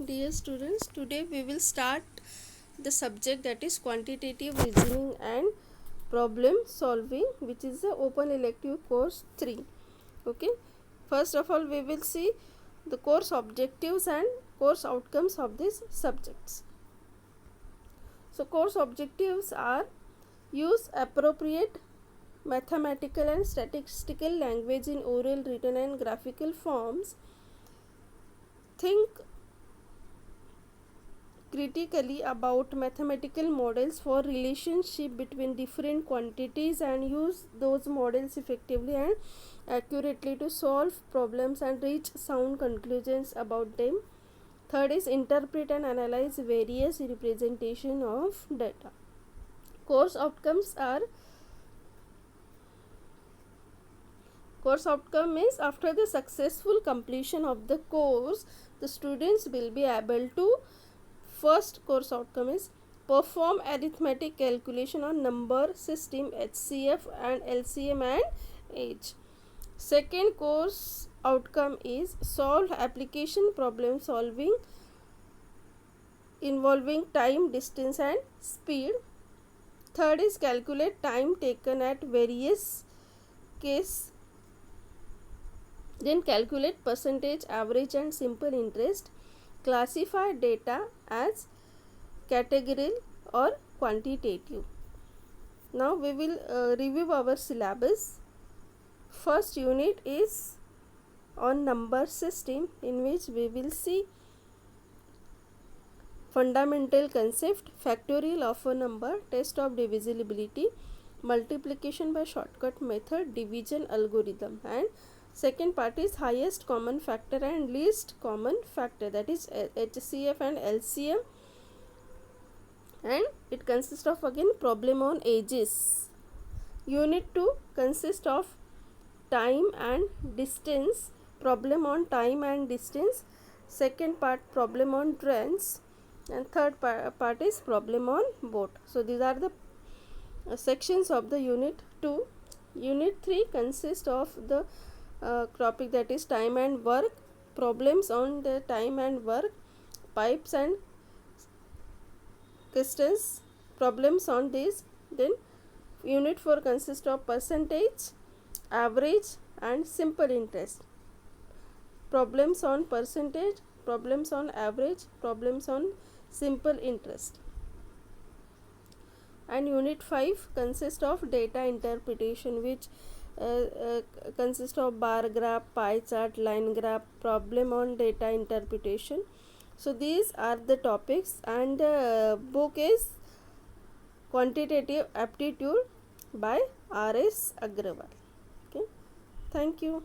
Dear students, today we will start the subject that is quantitative reasoning and problem solving, which is the open elective course 3. Okay, first of all we will see the course objectives and course outcomes of these subjects. So course objectives are: use appropriate mathematical and statistical language in oral, written and graphical forms, think critically about mathematical models for relationship between different quantities and use those models effectively and accurately to solve problems and reach sound conclusions about them. Third is interpret and analyze various representation of data. Course outcomes are: course outcome is after the successful completion of the course, the students will be able to: first course outcome is perform arithmetic calculation on number system, HCF and LCM and age. Second course outcome is solve application problem solving involving time, distance and speed. Third is calculate time taken at various case, then calculate percentage, average and simple interest. Classify data as categorical or quantitative. Now we will review our syllabus. First unit is on number system, in which we will see fundamental concept, factorial of a number, test of divisibility, multiplication by shortcut method, division algorithm, and second part is highest common factor and least common factor, that is HCF and LCM, and it consists of again problem on ages. Unit 2 consists of time and distance, problem on time and distance. Second part problem on trends, and third part is problem on boat. So these are the sections of the unit 2. Unit 3 consists of the topic that is time and work, problems on the time and work, pipes and crystals, problems on this. Then unit 4 consists of percentage, average and simple interest, problems on percentage, problems on average, problems on simple interest. And unit 5 consists of data interpretation, which consists of bar graph, pie chart, line graph, problem on data interpretation. So these are the topics, and the book is Quantitative Aptitude by R.S. Agrawal. Okay, thank you.